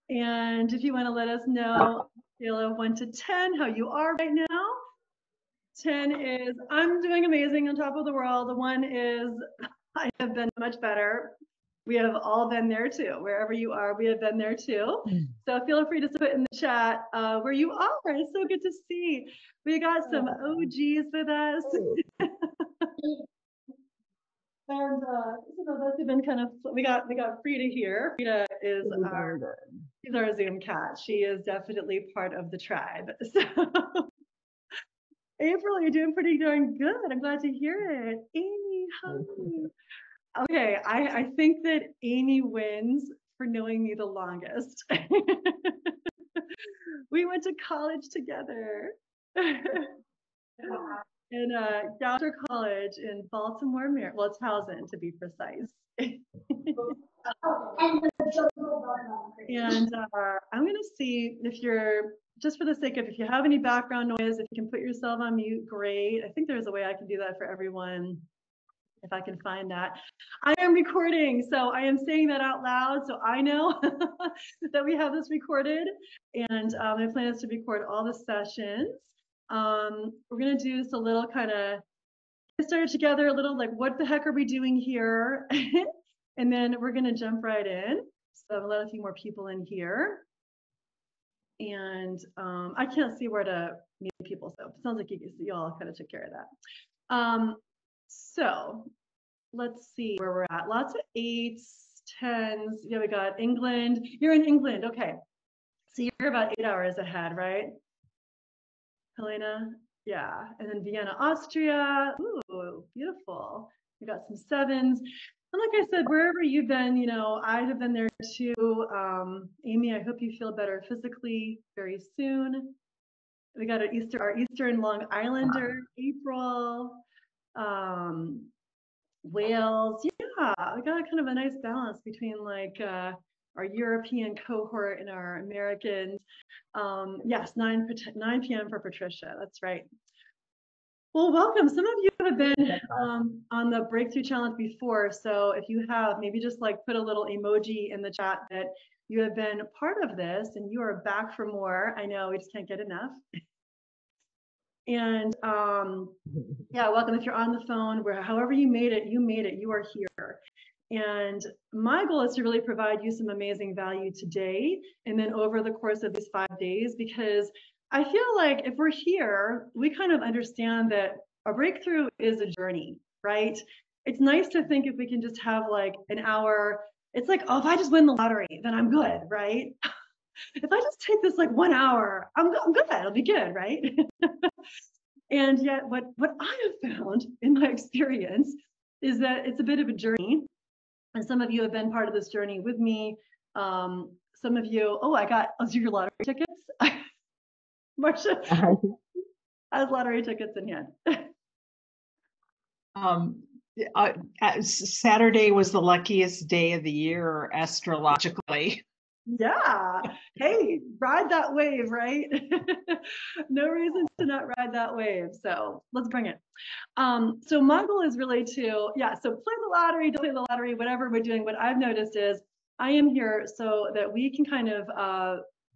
And if you want to let us know, scale of 1 to 10, how you are right now. 10 is, I'm doing amazing, on top of the world. 1 is, I have been much better. We have all been there too. Wherever you are, we have been there too. So feel free to put in the chat where you are. It's so good to see. We got some OGs with us. And so those have been kind of, we got Frida here. Frida is she's our Zoom cat. She is definitely part of the tribe. So April, you're doing pretty darn good. I'm glad to hear it. Amy, hi. Okay, I think that Amy wins for knowing me the longest. We went to college together. In Goucher College in Baltimore, Maryland. Well, it's Towson to be precise. And I'm going to see if you're, just for the sake of, if you have any background noise, if you can put yourself on mute, great. I think there's a way I can do that for everyone, if I can find that. I am recording, so I am saying that out loud, so I know that we have this recorded. And my plan is to record all the sessions. We're going to do just a little kind of, started together a little like, what the heck are we doing here? And then we're going to jump right in. So I've let a few more people in here. And I can't see where to meet people, so it sounds like you all kind of took care of that. So let's see where we're at. Lots of 8s, 10s. Yeah, we got England. You're in England, okay. So you're about 8 hours ahead, right? Helena? Yeah, and then Vienna, Austria. Ooh, beautiful. We got some 7s. And like I said, wherever you've been, you know, I have been there too. Amy, I hope you feel better physically very soon. We got our Eastern Long Islander, April, Wales. Yeah, we got kind of a nice balance between like our European cohort and our Americans. Yes, 9 p.m. for Patricia. That's right. Well, welcome. Some of you have been on the Breakthrough Challenge before. So if you have, maybe just like put a little emoji in the chat that you have been part of this and you are back for more. I know we just can't get enough. And yeah, welcome. If you're on the phone, where however you made it, you are here. And my goal is to really provide you some amazing value today and then over the course of these 5 days, because I feel like if we're here, we kind of understand that a breakthrough is a journey, right? It's nice to think if we can just have like an hour, it's like, oh, if I just win the lottery, then I'm good, right? If I just take this like 1 hour, I'm good, it'll be good, right? And yet what I have found in my experience is that it's a bit of a journey. And some of you have been part of this journey with me. Some of you, oh, your lottery tickets. Marcia has lottery tickets in hand. Saturday was the luckiest day of the year astrologically. Yeah. Hey, ride that wave, right? No reason to not ride that wave. So let's bring it. So my goal is really to, so play the lottery, don't play the lottery, whatever we're doing. What I've noticed is I am here so that we can kind of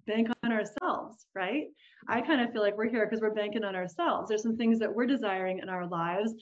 bank on ourselves, right? I kind of feel like we're here because we're banking on ourselves. There's some things that we're desiring in our lives,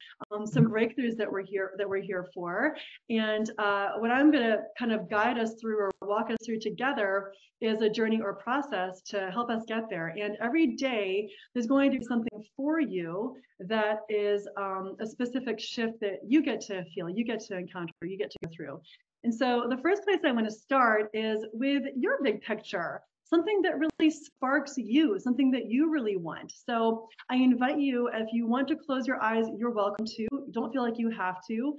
some breakthroughs that we're here for. And what I'm going to kind of guide us through or walk us through together is a journey or process to help us get there. And every day there's going to be something for you that is a specific shift that you get to feel, you get to encounter, you get to go through. And so the first place I want to start is with your big picture. Something that really sparks you, something that you really want. So I invite you, if you want to close your eyes, you're welcome to. Don't feel like you have to,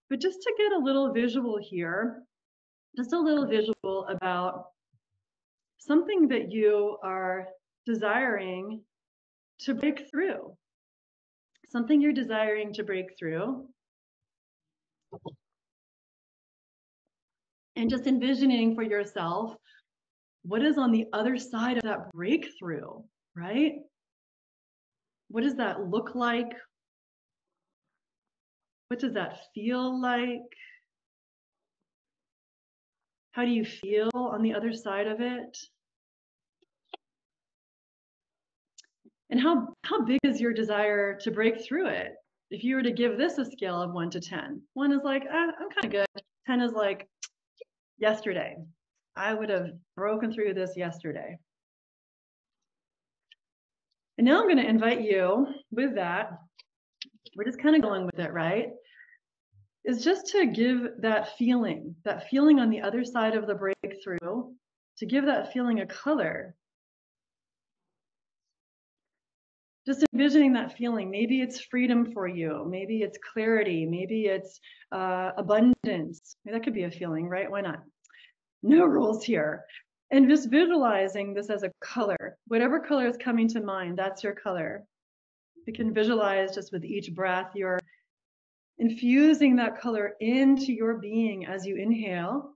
but just to get a little visual here, just a little visual about something that you are desiring to break through, something you're desiring to break through. And just envisioning for yourself, what is on the other side of that breakthrough, right? What does that look like? What does that feel like? How do you feel on the other side of it? And how big is your desire to break through it? If you were to give this a scale of 1 to 10, 1 is like, I'm kind of good. 10 is like, yesterday. I would have broken through this yesterday. And now I'm going to invite you with that. We're just kind of going with it, right? Is just to give that feeling on the other side of the breakthrough, to give that feeling a color. Just envisioning that feeling. Maybe it's freedom for you. Maybe it's clarity. Maybe it's abundance. That could be a feeling, right? Why not? No rules here. And just visualizing this as a color. Whatever color is coming to mind, that's your color. You can visualize just with each breath, you're infusing that color into your being as you inhale.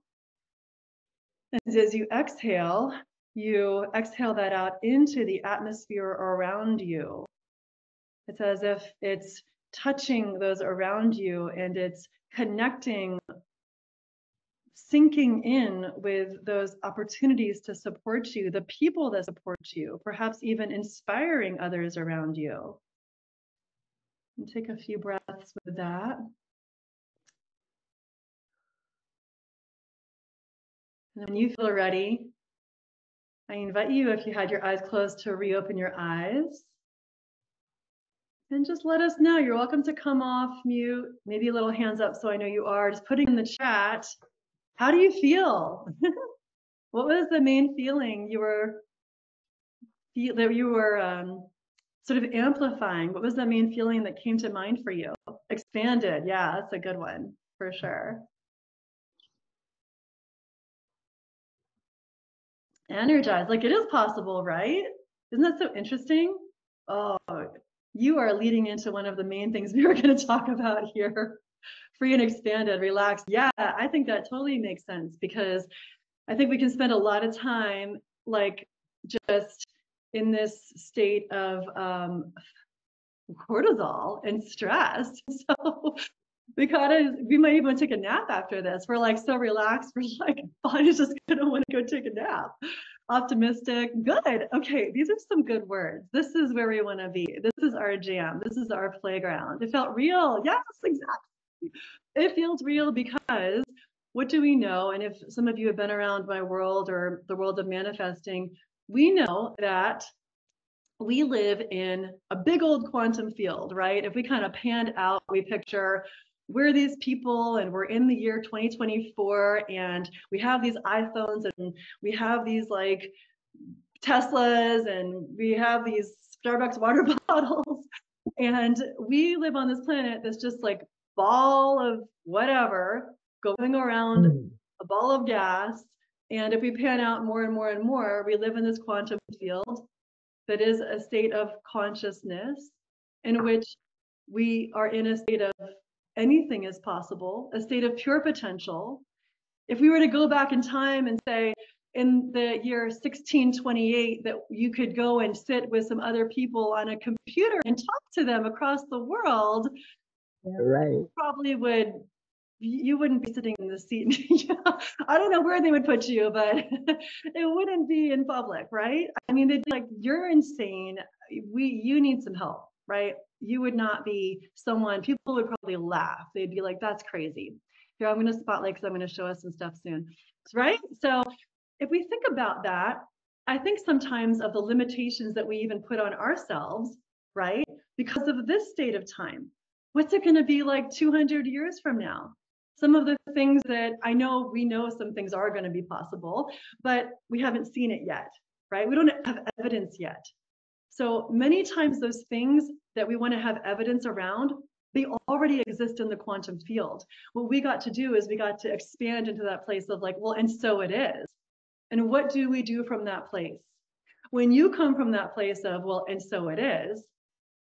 And as you exhale that out into the atmosphere around you. It's as if it's touching those around you and it's connecting, sinking in with those opportunities to support you, the people that support you, perhaps even inspiring others around you. And take a few breaths with that. And when you feel ready, I invite you, if you had your eyes closed, to reopen your eyes. And just let us know. You're welcome to come off mute, maybe a little hands up so I know you are. Just putting in the chat, how do you feel? What was the main feeling that you were sort of amplifying? What was the main feeling that came to mind for you? Expanded, yeah, that's a good one, for sure. Energized, like it is possible, right? Isn't that so interesting? Oh, you are leading into one of the main things we were going to talk about here. Free and expanded, relaxed. Yeah, I think that totally makes sense, because I think we can spend a lot of time like just in this state of cortisol and stress. So we might even take a nap after this. We're like so relaxed. We're like, body's just gonna want to go take a nap. Optimistic, good. Okay, these are some good words. This is where we want to be. This is our jam. This is our playground. It felt real. Yes, exactly. It feels real because what do we know? And if some of you have been around my world or the world of manifesting, we know that we live in a big old quantum field, right? If we kind of panned out, we picture we're these people and we're in the year 2024 and we have these iPhones and we have these like Teslas and we have these Starbucks water bottles and we live on this planet that's just like ball of whatever going around a ball of gas. And if we pan out more and more and more, we live in this quantum field that is a state of consciousness in which we are in a state of anything is possible, a state of pure potential. If we were to go back in time and say in the year 1628 that you could go and sit with some other people on a computer and talk to them across the world, right? Probably would. You wouldn't be sitting in the seat. I don't know where they would put you, but it wouldn't be in public, right? I mean, they'd be like, you're insane. You need some help, right? You would not be someone, people would probably laugh. They'd be like, that's crazy. Here, I'm going to spotlight because I'm going to show us some stuff soon, right? So if we think about that, I think sometimes of the limitations that we even put on ourselves, right? Because of this state of time. What's it going to be like 200 years from now? Some of the things that we know some things are going to be possible, but we haven't seen it yet, right? We don't have evidence yet. So many times those things that we want to have evidence around, they already exist in the quantum field. What we got to do is we got to expand into that place of like, well, and so it is. And what do we do from that place? When you come from that place of, well, and so it is,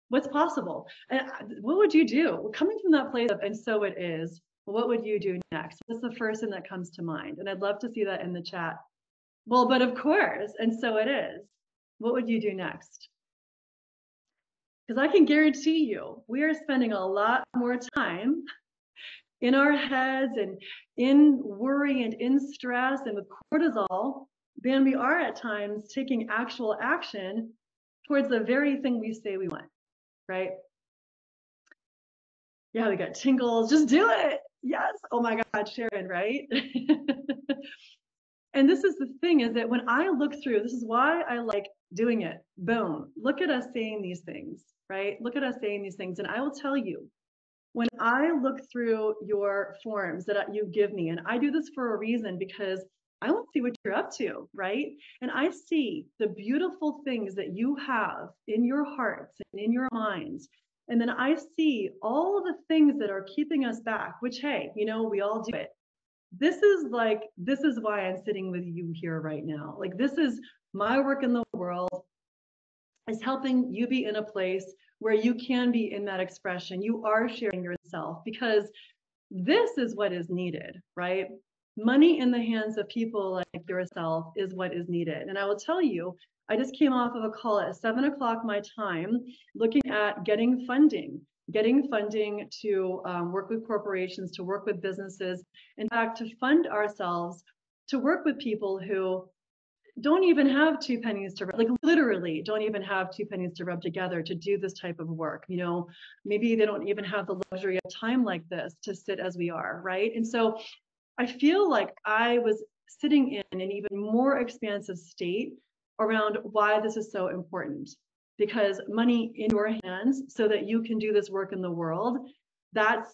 what's possible? And what would you do? Coming from that place of, and so it is, what would you do next? What's the first thing that comes to mind? And I'd love to see that in the chat. Well, but of course, and so it is. What would you do next? Because I can guarantee you, we are spending a lot more time in our heads and in worry and in stress and with cortisol than we are at times taking actual action towards the very thing we say we want, right? Yeah, we got tingles. Just do it. Yes. Oh my God, Sharon, right? And this is the thing, is that when I look through, this is why I like doing it. Boom. Look at us saying these things, right? Look at us saying these things. And I will tell you, when I look through your forms that you give me, and I do this for a reason, because I want to see what you're up to, right? And I see the beautiful things that you have in your hearts and in your minds. And then I see all the things that are keeping us back, which, hey, we all do it. This is why I'm sitting with you here right now. Like, this is my work in the world, is helping you be in a place where you can be in that expression. You are sharing yourself, because this is what is needed, right? Money in the hands of people like yourself is what is needed. And I will tell you, I just came off of a call at 7 o'clock my time, looking at getting funding to work with corporations, to work with businesses, in fact, to fund ourselves, to work with people who don't even have two pennies to rub, like literally don't even have two pennies to rub together to do this type of work. Maybe they don't even have the luxury of time like this to sit as we are, right? And so I feel like I was sitting in an even more expansive state around why this is so important, because money in your hands so that you can do this work in the world, that's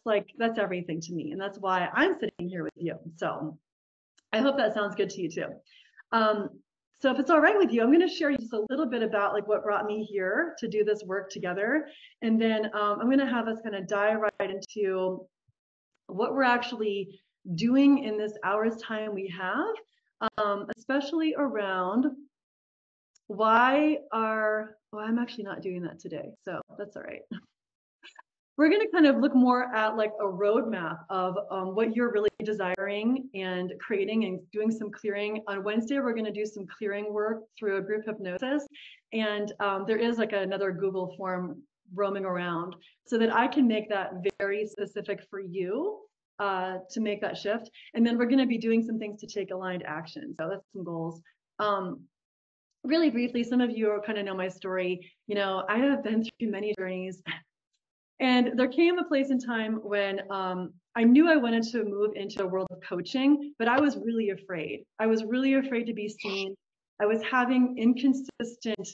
everything to me. And that's why I'm sitting here with you. So I hope that sounds good to you too. So if it's all right with you, I'm going to share just a little bit about what brought me here to do this work together. And then I'm going to have us kind of dive right into what we're actually doing in this hour's time we have, especially around I'm actually not doing that today, so that's all right. We're going to kind of look more at a roadmap of what you're really desiring and creating, and doing some clearing. On Wednesday, we're going to do some clearing work through a group hypnosis. And there is another Google form roaming around so that I can make that very specific for you to make that shift. And then we're going to be doing some things to take aligned action. So that's some goals. Really briefly, some of you kind of know my story. I have been through many journeys. And there came a place in time when I knew I wanted to move into a world of coaching, but I was really afraid. I was really afraid to be seen. I was having inconsistent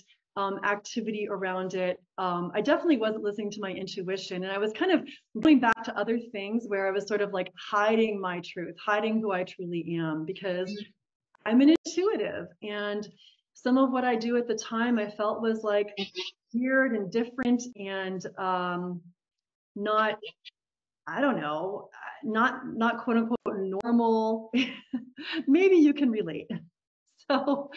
activity around it. I definitely wasn't listening to my intuition. And I was kind of going back to other things where I was sort of hiding my truth, hiding who I truly am, because I'm an intuitive. And some of what I do at the time I felt was weird and different, and not, I don't know, not quote unquote normal. Maybe you can relate. So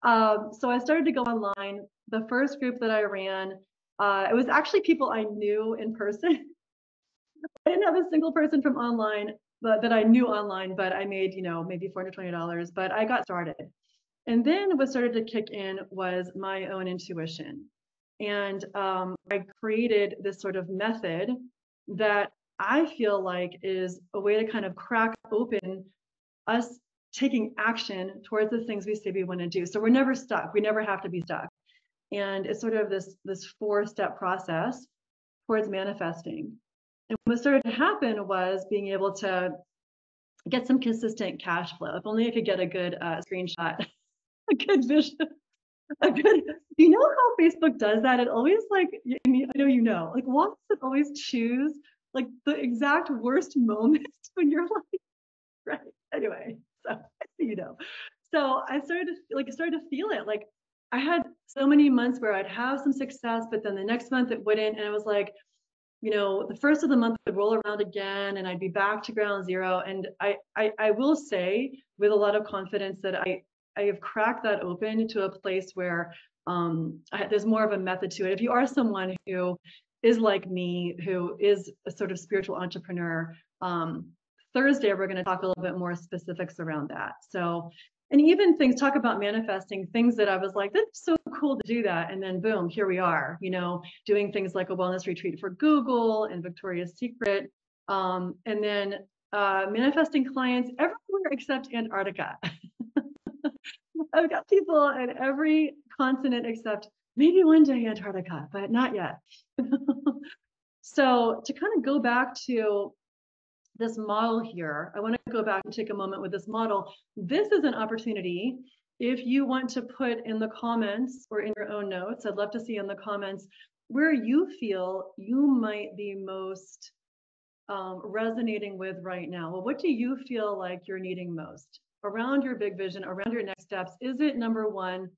I started to go online. The first group that I ran, it was actually people I knew in person. I didn't have a single person from online, but that I knew online, but I made, maybe $420, but I got started. And then what started to kick in was my own intuition. And I created this sort of method that I feel like is a way to kind of crack open us taking action towards the things we say we want to do. So we're never stuck. We never have to be stuck. And it's sort of this 4-step process towards manifesting. And what started to happen was being able to get some consistent cash flow. If only I could get a good screenshot, a good vision. How Facebook does that? It always I know why does it always choose the exact worst moments when you're right? Anyway, so so I started to feel it. I had so many months where I'd have some success, but then the next month it wouldn't, and it was the first of the month would roll around again, and I'd be back to ground zero. And I will say with a lot of confidence that I have cracked that open to a place where there's more of a method to it. If you are someone who is like me, who is a sort of spiritual entrepreneur, Thursday, we're going to talk a little bit more specifics around that. So, and even talk about manifesting things that I was like, that's so cool to do that. And then boom, here we are, doing things like a wellness retreat for Google and Victoria's Secret. And then manifesting clients everywhere except Antarctica. I've got people in every continent except maybe one day Antarctica, but not yet. So to kind of go back to this model here, I want to go back and take a moment with this model. This is an opportunity. If you want to put in the comments or in your own notes, I'd love to see in the comments where you feel you might be most resonating with right now. Well, what do you feel like you're needing most around your big vision, around your next steps? Is it number one,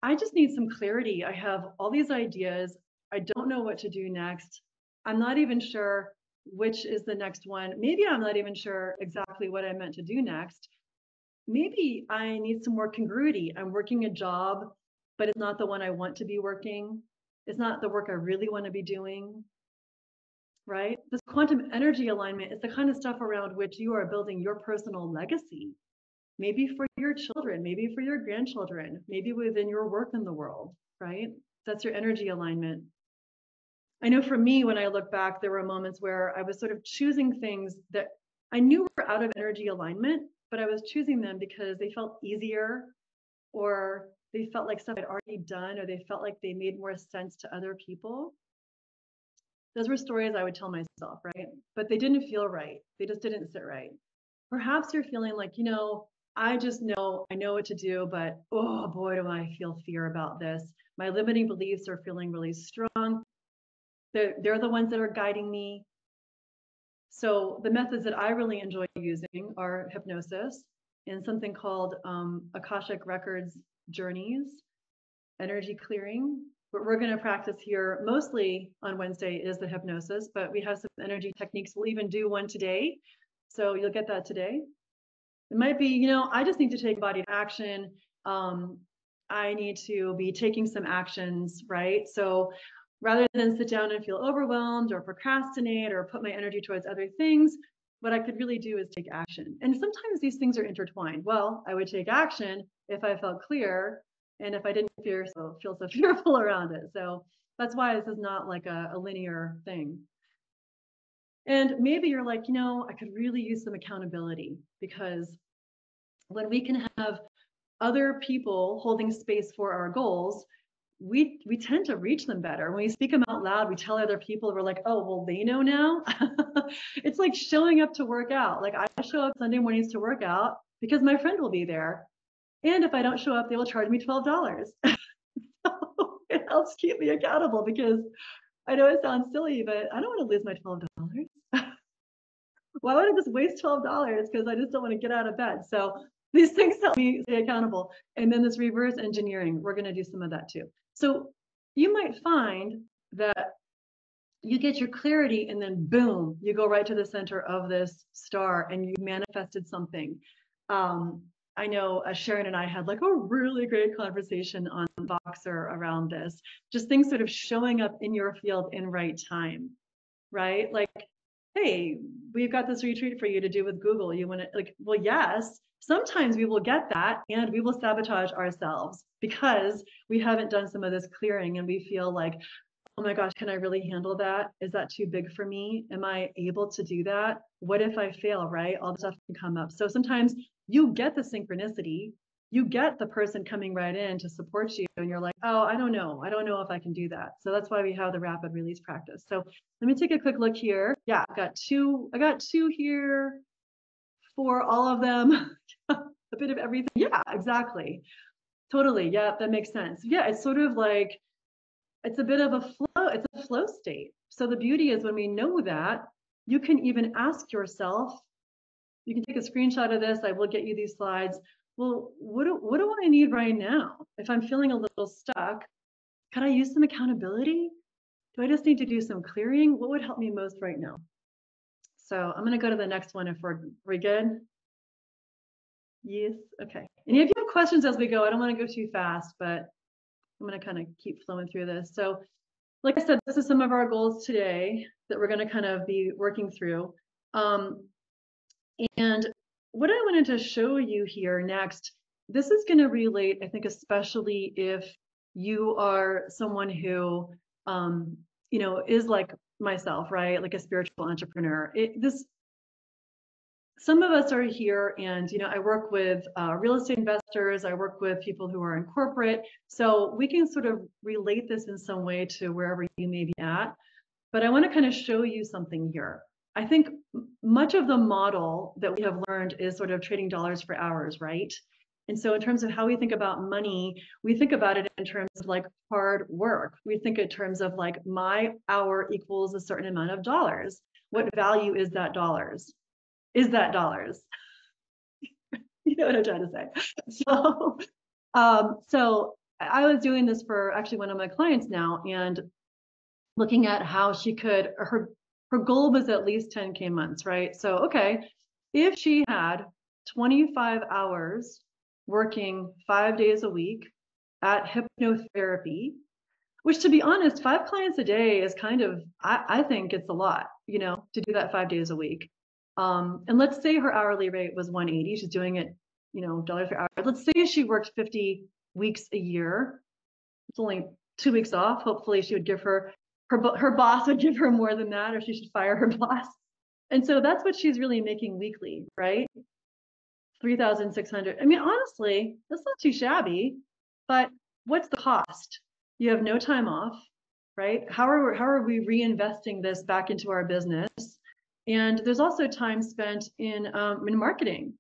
I just need some clarity. I have all these ideas. I don't know what to do next. I'm not even sure which is the next one. Maybe I'm not even sure exactly what I meant to do next. Maybe I need some more congruity. I'm working a job, but it's not the one I want to be working. It's not the work I really want to be doing, right? This quantum energy alignment is the kind of stuff around which you are building your personal legacy. Maybe for your children, maybe for your grandchildren, maybe within your work in the world, right? That's your energy alignment. I know for me, when I look back, there were moments where I was sort of choosing things that I knew were out of energy alignment, but I was choosing them because they felt easier, or they felt like stuff I'd already done, or they felt like they made more sense to other people. Those were stories I would tell myself, right? But they didn't feel right. They just didn't sit right. Perhaps you're feeling like, I just know I know what to do, but oh boy, do I feel fear about this. My limiting beliefs are feeling really strong. They're the ones that are guiding me. So the methods that I really enjoy using are hypnosis and something called Akashic Records journeys, energy clearing. What we're going to practice here mostly on Wednesday is the hypnosis, but we have some energy techniques. We'll even do one today. So you'll get that today. It might be, I just need to take embodied action. I need to be taking some actions, right? So rather than sit down and feel overwhelmed or procrastinate or put my energy towards other things, what I could really do is take action. And sometimes these things are intertwined. Well, I would take action if I felt clear and if I didn't feel so fearful around it. So that's why this is not like a linear thing. And maybe you're like, I could really use some accountability, because when we can have other people holding space for our goals, we tend to reach them better. When we speak them out loud, we tell other people, we're like, oh, well, they know now. It's like showing up to work out. Like, I show up Sunday mornings to work out because my friend will be there. And if I don't show up, they will charge me $12. So it helps keep me accountable, because I know it sounds silly, but I don't want to lose my $12. Why would I just waste $12? Because I just don't want to get out of bed. So these things help me stay accountable. And then this reverse engineering, we're going to do some of that too. So you might find that you get your clarity and then boom, you go right to the center of this star and you manifested something. I know Sharon and I had like a really great conversation on Voxer around this, just things sort of showing up in your field in right time, right? Like, hey, we've got this retreat for you to do with Google. You want to, like, well, yes, sometimes we will get that and we will sabotage ourselves because we haven't done some of this clearing and we feel like, oh my gosh, can I really handle that? Is that too big for me? Am I able to do that? What if I fail, right? All the stuff can come up. So sometimes you get the synchronicity, you get the person coming right in to support you, and you're like, oh, I don't know if I can do that. So that's why we have the rapid release practice. So let me take a quick look here. Yeah, I got two here for all of them. A bit of everything. Yeah, exactly. Totally. Yeah, that makes sense. Yeah, it's sort of like, it's a bit of a flow. It's a flow state. So the beauty is when we know that, you can even ask yourself, you can take a screenshot of this. I will get you these slides. Well, what do I need right now? If I'm feeling a little stuck, could I use some accountability? Do I just need to do some clearing? What would help me most right now? So I'm going to go to the next one if we're good. Yes. Okay. And if you have questions as we go, I don't want to go too fast, but I'm going to kind of keep flowing through this. So like I said, this is some of our goals today that we're going to kind of be working through. And what I wanted to show you here next, this is going to relate, I think, especially if you are someone who is like myself, right? Like a spiritual entrepreneur. Some of us are here, and I work with real estate investors. I work with people who are in corporate, so we can sort of relate this in some way to wherever you may be at. But I want to kind of show you something here. I think much of the model that we have learned is sort of trading dollars for hours, right? And so in terms of how we think about money, we think about it in terms of like hard work. We think in terms of like my hour equals a certain amount of dollars. What value is that dollars? Is that dollars? You know what I'm trying to say. So I was doing this for actually one of my clients now, and looking at how she could, her goal was at least 10K months, right? So, okay, if she had 25 hours working 5 days a week at hypnotherapy, which to be honest, 5 clients a day is kind of, I think it's a lot, to do that 5 days a week. And let's say her hourly rate was 180. She's doing it, dollars per hour. Let's say she worked 50 weeks a year. It's only 2 weeks off. Hopefully she would give her boss would give her more than that, or she should fire her boss. And so that's what she's really making weekly, right? 3,600. I mean, honestly, that's not too shabby, but what's the cost? You have no time off, right? How are we reinvesting this back into our business? And there's also time spent in marketing.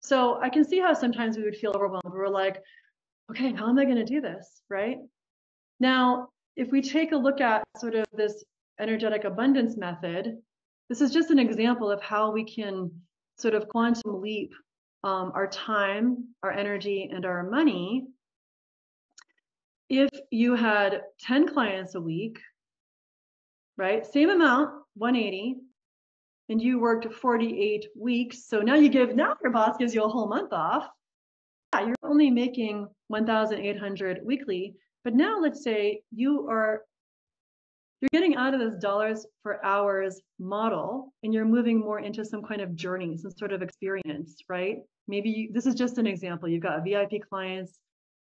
So I can see how sometimes we would feel overwhelmed. We're like, okay, how am I going to do this, right? Now, if we take a look at sort of this energetic abundance method, this is just an example of how we can sort of quantum leap our time, our energy, and our money. If you had 10 clients a week, right, same amount, 180, and you worked 48 weeks, so now your boss gives you a whole month off. Yeah, you're only making 1,800 weekly. But now let's say you're getting out of this dollars per hours model, and you're moving more into some kind of journey, some sort of experience, right? Maybe this is just an example. You've got VIP clients,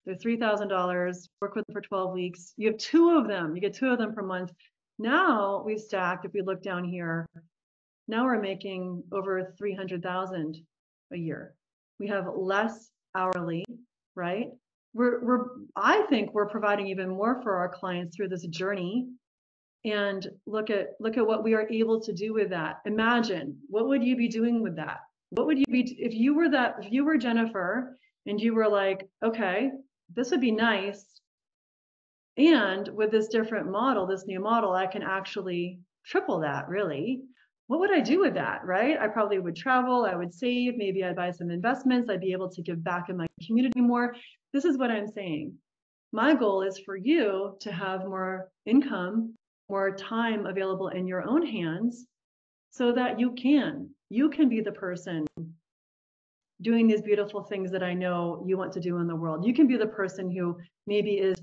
they're $3,000, work with them for 12 weeks. You have two of them, you get two of them per month. Now we've stacked, if we look down here, now we're making over 300,000 a year. We have less hourly, right? I think we're providing even more for our clients through this journey. And look at what we are able to do with that. Imagine, what would you be doing with that? What would you be if you were Jennifer and you were like, okay, this would be nice. And with this different model, this new model, I can actually triple that, really. What would I do with that, right? I probably would travel, I would save, maybe I'd buy some investments, I'd be able to give back in my community more. This is what I'm saying. My goal is for you to have more income, more time available in your own hands, so that you can be the person doing these beautiful things that I know you want to do in the world. You can be the person who maybe is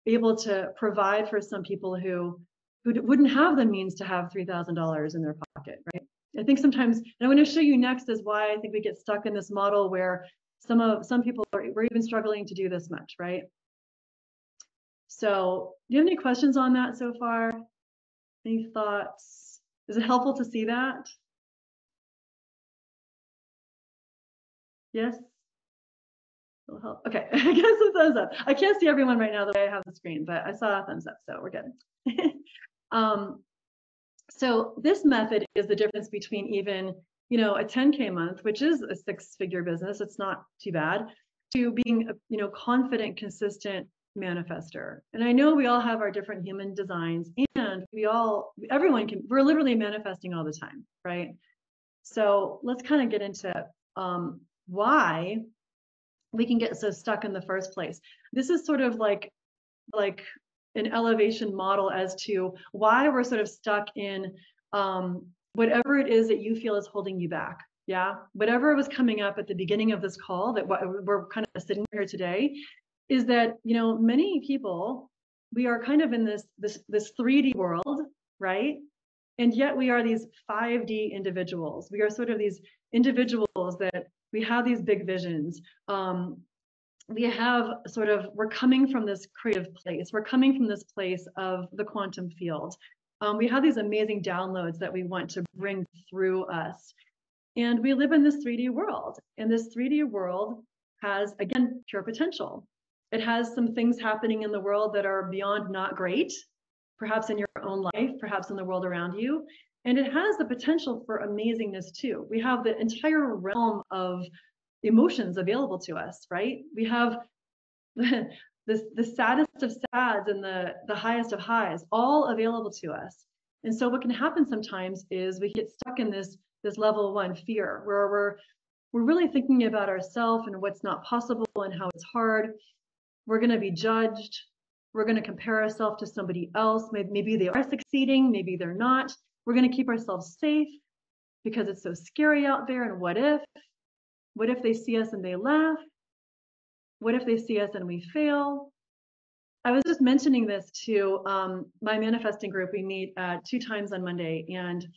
able to provide for some people who wouldn't have the means to have $3,000 in their pocket, right? I think sometimes, and I'm going to show you next is why I think we get stuck in this model where some people we're even struggling to do this much, right? So do you have any questions on that so far? Any thoughts? Is it helpful to see that? Yes? It'll help. Okay, I guess a thumbs up. I can't see everyone right now the way I have the screen, but I saw a thumbs up, so we're good. So this method is the difference between even, a 10K month, which is a 6-figure business, it's not too bad, to being a, confident, consistent manifester. And I know we all have our different human designs, and we're literally manifesting all the time, right? So let's kind of get into why we can get so stuck in the first place. This is sort of like an elevation model as to why we're sort of stuck in whatever it is that you feel is holding you back. Yeah, whatever was coming up at the beginning of this call that we're kind of sitting here today is that, many people, we are kind of in this 3D world, right? And yet we are these 5D individuals. We are sort of these individuals that we have these big visions. We're coming from this creative place. We're coming from this place of the quantum field. We have these amazing downloads that we want to bring through us. And we live in this 3D world. And this 3D world has, again, pure potential. It has some things happening in the world that are beyond not great, perhaps in your own life, perhaps in the world around you. And it has the potential for amazingness too. We have the entire realm of emotions available to us, right? We have the saddest of sads and the highest of highs all available to us. And so what can happen sometimes is we get stuck in this level 1 fear, where we're really thinking about ourselves and what's not possible and how it's hard. We're going to be judged. We're going to compare ourselves to somebody else. Maybe they are succeeding, maybe they're not. We're going to keep ourselves safe because it's so scary out there. And what if they see us and they laugh? What if they see us and we fail? I was just mentioning this to my manifesting group. We meet 2 times on Monday, and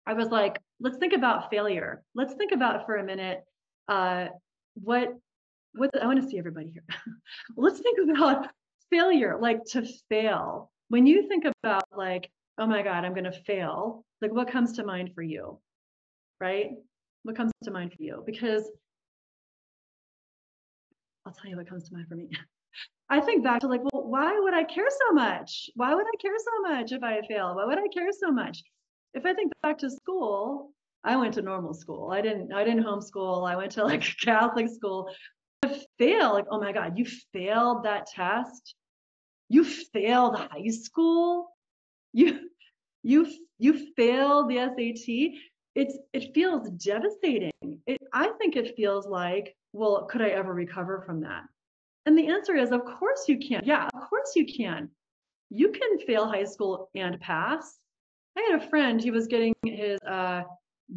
I was like, let's think about failure. Let's think about for a minute what I want to see everybody here. Let's think about failure, like to fail. When you think about like, oh my God, I'm going to fail, like what comes to mind for you, right? What comes to mind for you? Because I'll tell you what comes to mind for me. I think back to like, well, why would I care so much? Why would I care so much if I fail? Why would I care so much? If I think back to school, I went to normal school. I didn't homeschool. I went to like Catholic school. To fail, like, oh my God, you failed that test. You failed high school. You failed the SAT. It feels devastating. I think it feels like, well, could I ever recover from that? And the answer is, of course you can. Yeah, of course you can. You can fail high school and pass. I had a friend, he was getting his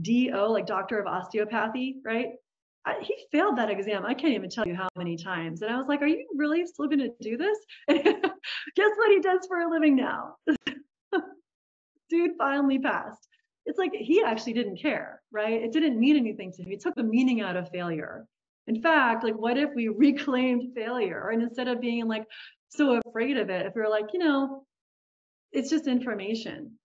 DO, like Doctor of Osteopathy, right? He failed that exam. I can't even tell you how many times. And I was like, are you really still going to do this? And guess what he does for a living now? Dude finally passed. It's like he actually didn't care, right? It didn't mean anything to him. He took the meaning out of failure. In fact, like, what if we reclaimed failure? And instead of being like so afraid of it, if we were like, it's just information.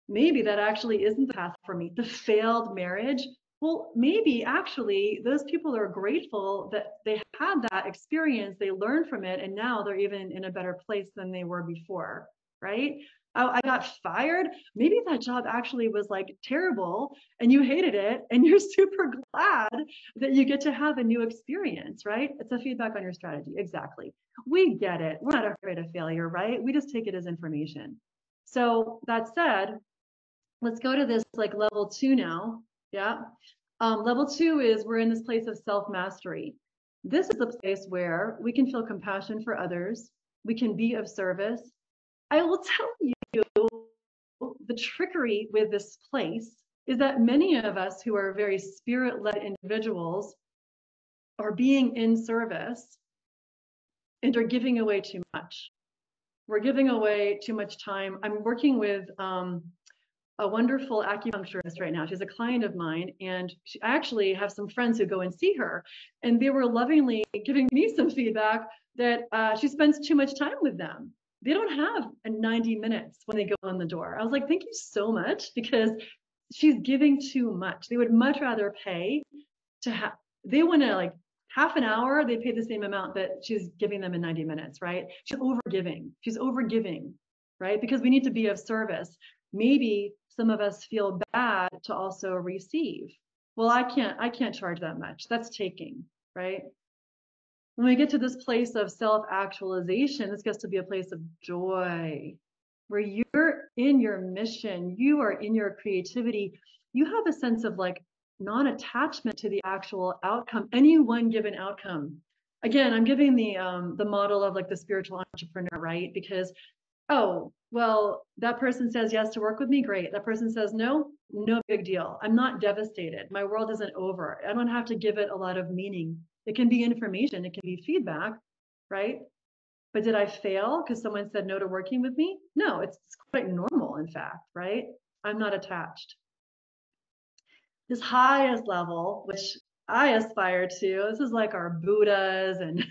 Maybe that actually isn't the path for me. The failed marriage. Well, maybe actually those people are grateful that they had that experience, they learned from it, and now they're even in a better place than they were before, right? I got fired. Maybe that job actually was like terrible and you hated it and you're super glad that you get to have a new experience, right? It's a feedback on your strategy. Exactly. We get it. We're not afraid of failure, right? We just take it as information. So that said, let's go to this like level 2 now. Yeah. Level 2 is we're in this place of self-mastery. This is a place where we can feel compassion for others. We can be of service. I will tell you the trickery with this place is that many of us who are very spirit-led individuals are being in service and are giving away too much. We're giving away too much time. I'm working with a wonderful acupuncturist right now. She's a client of mine, and I actually have some friends who go and see her, and they were lovingly giving me some feedback that she spends too much time with them. They don't have 90 minutes when they go in the door. I was like, thank you so much, because she's giving too much. They would much rather pay to have, they want to like half an hour, they pay the same amount that she's giving them in 90 minutes, right? She's overgiving, right? Because we need to be of service. Maybe some of us feel bad to also receive. Well, I can't charge that much. That's taking, right? When we get to this place of self-actualization, this gets to be a place of joy, where you're in your mission, you are in your creativity, you have a sense of like non-attachment to the actual outcome, any one given outcome. Again, I'm giving the model of like the spiritual entrepreneur, right? Because, oh, well, that person says yes to work with me, great. That person says no, no big deal. I'm not devastated. My world isn't over. I don't have to give it a lot of meaning. It can be information, it can be feedback, right? But did I fail because someone said no to working with me? No, it's quite normal, in fact, right? I'm not attached. This highest level, which I aspire to, this is like our Buddhas and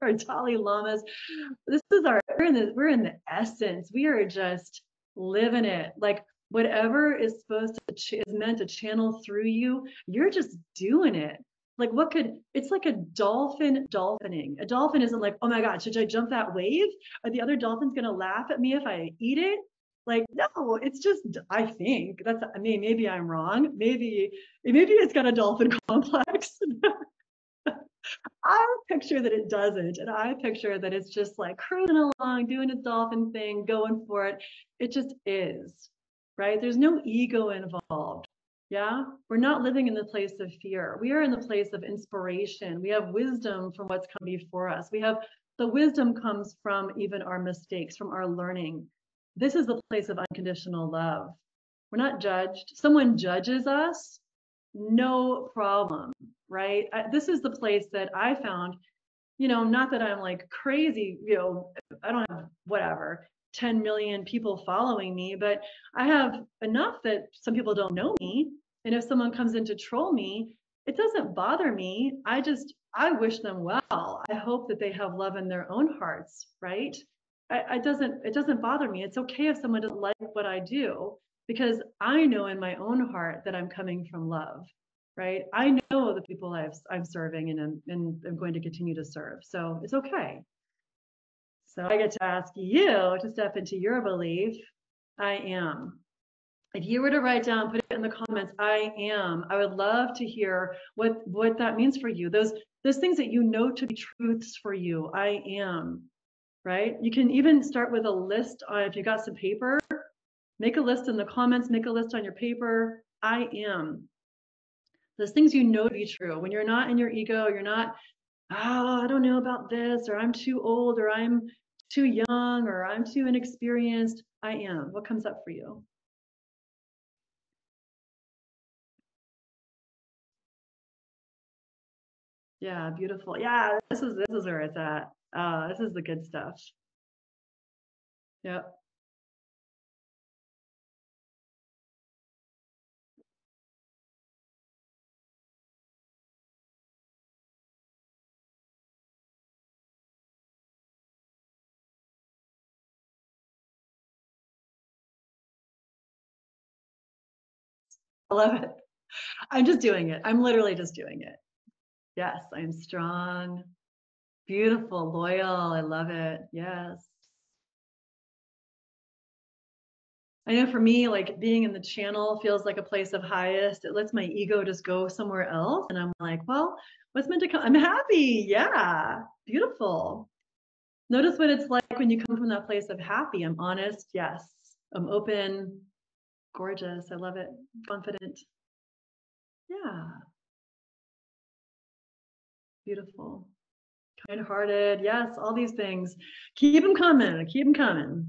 our Dalai Lamas. This is we're in the essence. We are just live in it. Like whatever is supposed to is meant to channel through you, you're just doing it. Like what could, it's like a dolphin dolphining. A dolphin isn't like, oh my God, should I jump that wave? Are the other dolphins gonna laugh at me if I eat it? Like, no, it's just, I think that's, I mean, maybe I'm wrong. Maybe it's got a dolphin complex. I picture that it doesn't. And I picture that it's just like cruising along, doing its dolphin thing, going for it. It just is, right? There's no ego involved. Yeah. We're not living in the place of fear. We are in the place of inspiration. We have wisdom from what's come before us. We have the wisdom comes from even our mistakes, from our learning. This is the place of unconditional love. We're not judged. Someone judges us, no problem, right? This is the place that I found, not that I'm like crazy, I don't have whatever, 10 million people following me, but I have enough that some people don't know me. And if someone comes in to troll me, it doesn't bother me. I wish them well. I hope that they have love in their own hearts, right? It doesn't bother me. It's okay if someone doesn't like what I do, because I know in my own heart that I'm coming from love, right? I know the people I'm serving and I'm going to continue to serve. So it's okay. So I get to ask you to step into your belief. I am. If you were to write down, put it in the comments, I am. I would love to hear what that means for you. Those things that you know to be truths for you. I am. Right? You can even start with a list if you got some paper, make a list in the comments, make a list on your paper. I am. Those things you know to be true. When you're not in your ego, you're not, oh, I don't know about this, or I'm too old, or I'm too young, or I'm too inexperienced. I am. What comes up for you? Yeah, beautiful. Yeah, this is where it's at. This is the good stuff. Yep. I love it. I'm just doing it. I'm literally just doing it. Yes, I'm strong, beautiful, loyal. I love it. Yes. I know for me, like being in the channel feels like a place of highest. It lets my ego just go somewhere else. And I'm like, well, what's meant to come? I'm happy. Yeah. Beautiful. Notice what it's like when you come from that place of happy. I'm honest. Yes. I'm open. Gorgeous. I love it. Confident. Yeah. Beautiful. Kind-hearted. Yes. All these things. Keep them coming. Keep them coming.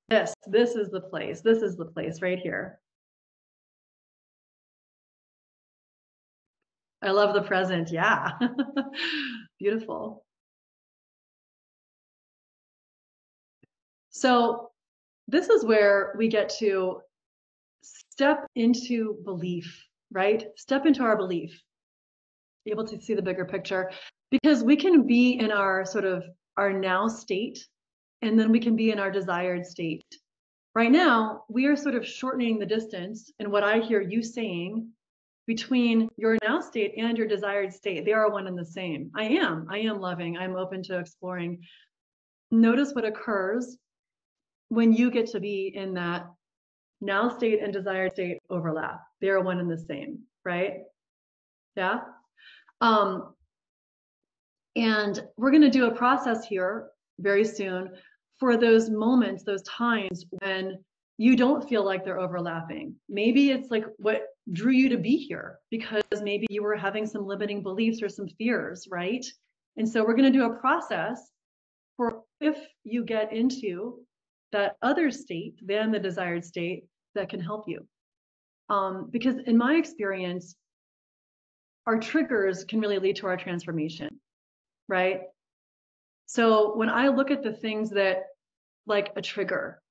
This is the place. This is the place right here. I love the present. Yeah. Beautiful. So this is where we get to step into belief, right? Step into our belief, be able to see the bigger picture, because we can be in our sort of our now state, and then we can be in our desired state. Right now, we are sort of shortening the distance in what I hear you saying between your now state and your desired state. They are one and the same. I am loving. I'm open to exploring. Notice what occurs when you get to be in that now state and desired state overlap. They are one and the same, right? Yeah. Um, and we're going to do a process here very soon for those moments, those times when you don't feel like they're overlapping. Maybe it's like what drew you to be here, because maybe you were having some limiting beliefs or some fears, right? And so we're going to do a process for if you get into that other state than the desired state that can help you. Because in my experience, our triggers can really lead to our transformation, right? So when I look at the things that, like a trigger,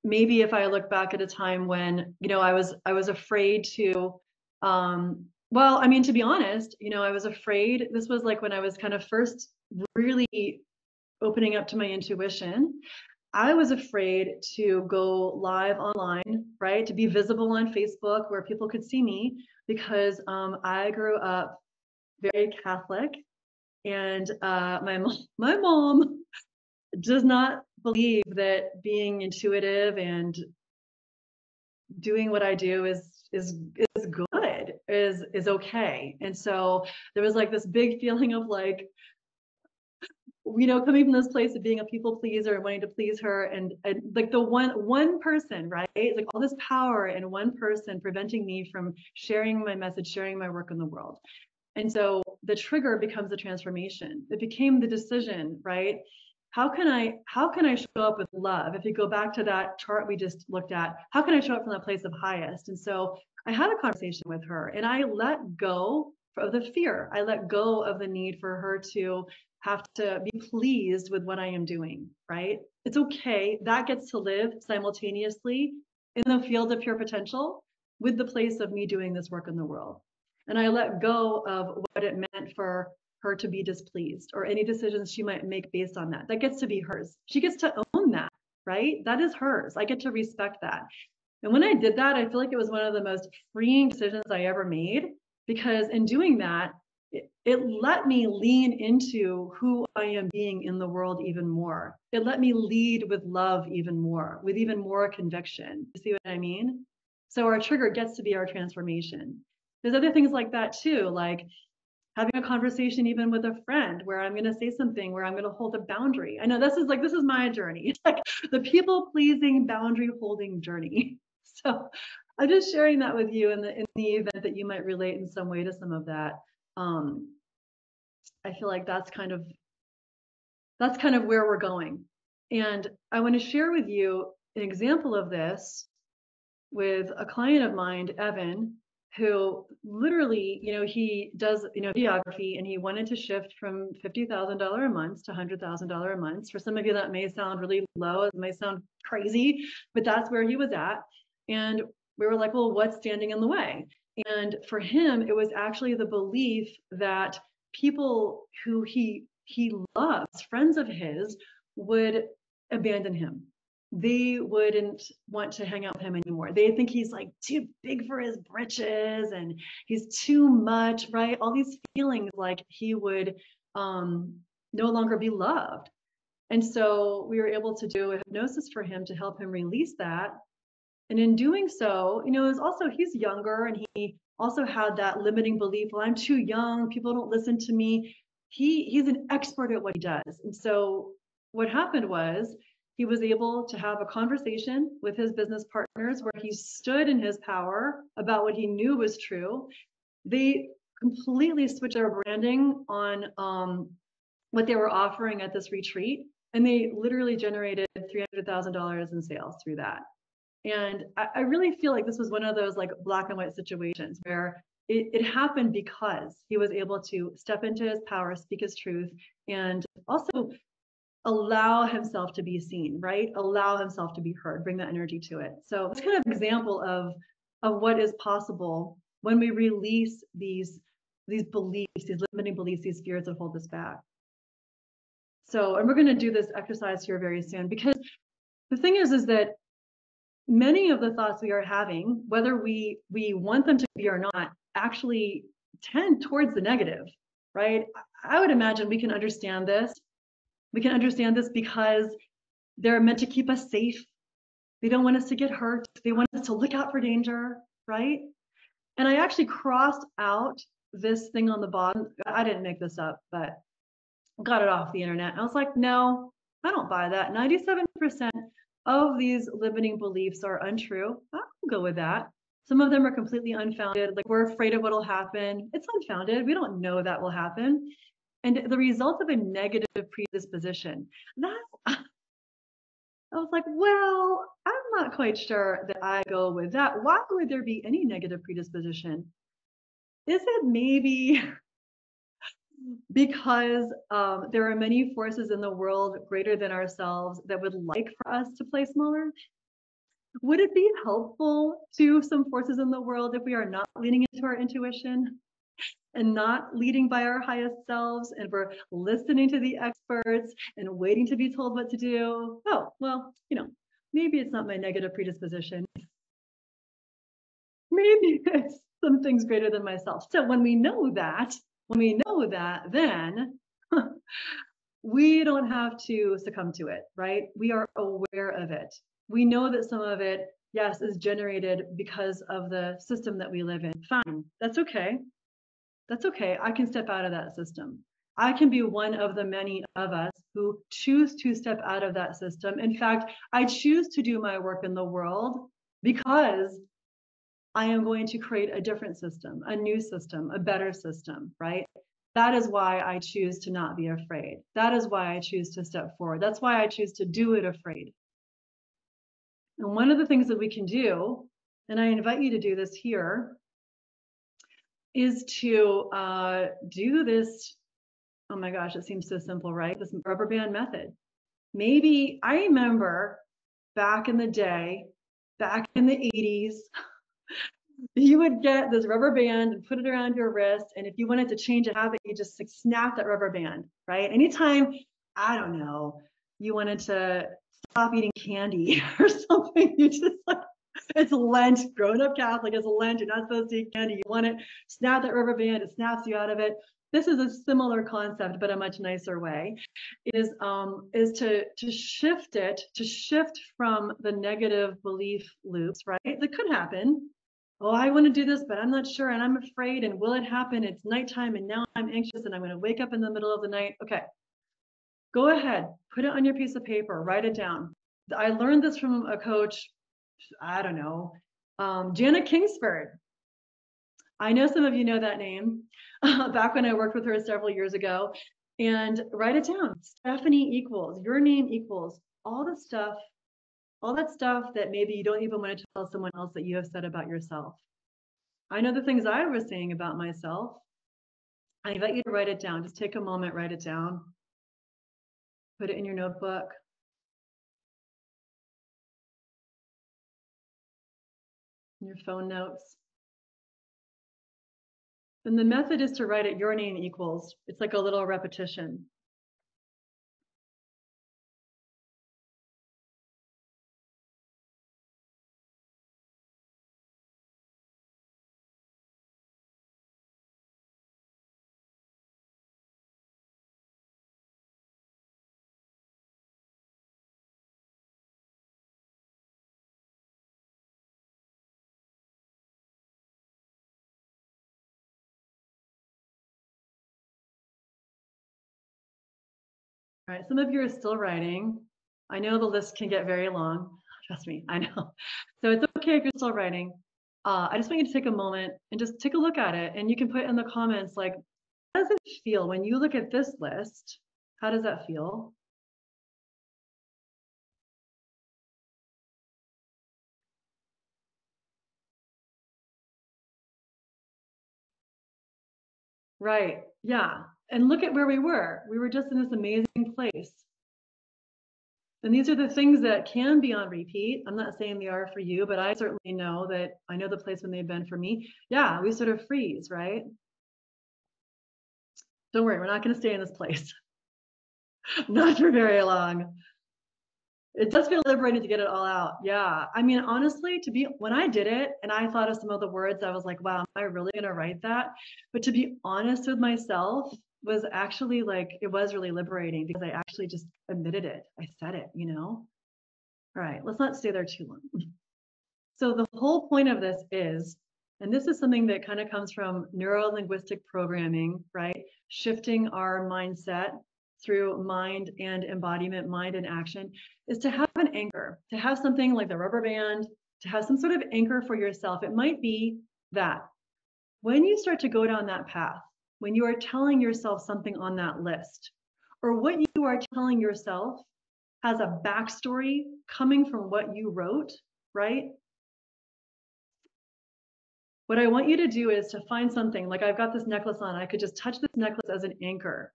maybe if I look back at a time when, I was afraid to, well, I mean, to be honest, I was afraid. This was like when I was kind of first really opening up to my intuition, I was afraid to go live online, right? To be visible on Facebook where people could see me because I grew up very Catholic, and my mom does not believe that being intuitive and doing what I do is good, is okay. And so there was like this big feeling of like, coming from this place of being a people pleaser and wanting to please her, and like the one person, right? Like all this power in one person preventing me from sharing my message, sharing my work in the world. And so the trigger becomes the transformation. It became the decision, right? How can I show up with love? If you go back to that chart we just looked at, how can I show up from that place of highest? And so I had a conversation with her and I let go of the fear. I let go of the need for her to have to be pleased with what I am doing, right? It's okay. That gets to live simultaneously in the field of pure potential with the place of me doing this work in the world. And I let go of what it meant for her to be displeased or any decisions she might make based on that. That gets to be hers. She gets to own that, right? That is hers. I get to respect that. And when I did that, I feel like it was one of the most freeing decisions I ever made, because in doing that, it let me lean into who I am being in the world even more. It let me lead with love even more, with even more conviction. You see what I mean? So our trigger gets to be our transformation. There's other things like that too, like having a conversation even with a friend where I'm going to say something, where I'm going to hold a boundary. I know this is my journey. It's like the people pleasing boundary holding journey. So I'm just sharing that with you in the event that you might relate in some way to some of that. I feel like that's kind of where we're going. And I want to share with you an example of this with a client of mine, Evan, who literally, he does, videography, and he wanted to shift from $50,000 a month to $100,000 a month. For some of you, that may sound really low, it may sound crazy, but that's where he was at. And we were like, well, what's standing in the way? And for him, it was actually the belief that people who he loves, friends of his, would abandon him. They wouldn't want to hang out with him anymore. They think he's like too big for his britches and he's too much, right? All these feelings like he would no longer be loved. And so we were able to do a hypnosis for him to help him release that. And in doing so, it was also, he's younger and he also had that limiting belief, well, I'm too young, people don't listen to me. He's an expert at what he does. And so what happened was he was able to have a conversation with his business partners where he stood in his power about what he knew was true. They completely switched their branding on what they were offering at this retreat. And they literally generated $300,000 in sales through that. And I really feel like this was one of those like black and white situations where it happened because he was able to step into his power, speak his truth, and also allow himself to be seen, right? Allow himself to be heard, bring that energy to it. So it's kind of an example of what is possible when we release these beliefs, these limiting beliefs, these fears that hold us back. So, and we're going to do this exercise here very soon, because the thing is that many of the thoughts we are having, whether we want them to be or not, actually tend towards the negative, right? I would imagine we can understand this. We can understand this because they're meant to keep us safe. They don't want us to get hurt. They want us to look out for danger, right? And I actually crossed out this thing on the bottom. I didn't make this up, but got it off the internet. I was like, no, I don't buy that. 97% of these limiting beliefs are untrue. I'll go with that. Some of them are completely unfounded. Like, we're afraid of what'll happen. It's unfounded. We don't know that will happen. And the result of a negative predisposition, that I was like, well, I'm not quite sure that I go with that. Why would there be any negative predisposition? Is it maybe because there are many forces in the world greater than ourselves that would like for us to play smaller? Would it be helpful to some forces in the world if we are not leaning into our intuition? and not leading by our highest selves, and we're listening to the experts and waiting to be told what to do, oh, well, maybe it's not my negative predisposition. Maybe it's something's greater than myself. So when we know that, then we don't have to succumb to it, right? We are aware of it. We know that some of it, yes, is generated because of the system that we live in. Fine, that's okay. That's okay. I can step out of that system. I can be one of the many of us who choose to step out of that system. In fact, I choose to do my work in the world because I am going to create a different system, a new system, a better system, right? That is why I choose to not be afraid. That is why I choose to step forward. That's why I choose to do it afraid. And one of the things that we can do, and I invite you to do this here, is to do this. Oh my gosh, it seems so simple, right? This rubber band method. Maybe I remember back in the day, back in the 80s, you would get this rubber band and put it around your wrist. And if you wanted to change a habit, you just like snap that rubber band, right? Anytime, I don't know, you wanted to stop eating candy or something, you just like, it's Lent, grown up Catholic, it's Lent, you're not supposed to eat candy. You want it, snap that rubber band, it snaps you out of it. This is a similar concept, but a much nicer way. Is to shift it, to shift from the negative belief loops, right? That could happen. Oh, I want to do this, but I'm not sure, and I'm afraid, and will it happen? It's nighttime, and now I'm anxious, and I'm going to wake up in the middle of the night. Okay, go ahead, put it on your piece of paper, write it down. I learned this from a coach, I don't know, Janet Kingsford. I know some of you know that name, back when I worked with her several years ago. And write it down. Stephanie equals, your name equals, all the stuff, all that stuff that maybe you don't even want to tell someone else that you have said about yourself. I know the things I was saying about myself. I invite you to write it down. Just take a moment, write it down. Put it in your notebook. Your phone notes. And the method is to write it your name equals. It's like a little repetition. All right, some of you are still writing. I know the list can get very long. Trust me, I know. So it's okay if you're still writing. I just want you to take a moment and just take a look at it. And you can put in the comments, like, how does it feel when you look at this list? How does that feel? Right, yeah. And look at where we were. We were just in this amazing place. And these are the things that can be on repeat. I'm not saying they are for you, but I certainly know that I know the place when they've been for me. Yeah, we sort of freeze, right? Don't worry, we're not going to stay in this place. Not for very long. It does feel liberating to get it all out. Yeah. I mean, honestly, when I did it and I thought of some of the words, I was like, wow, am I really going to write that? But to be honest with myself was actually like, it was really liberating because I actually just admitted it. I said it, All right, let's not stay there too long. So the whole point of this is, and this is something that kind of comes from neuro-linguistic programming, right? Shifting our mindset through mind and embodiment, mind and action, is to have an anchor, to have something like the rubber band, to have some sort of anchor for yourself. It might be that when you start to go down that path, when you are telling yourself something on that list, or what you are telling yourself has a backstory coming from what you wrote, right? What I want you to do is to find something, like I've got this necklace on, I could just touch this necklace as an anchor.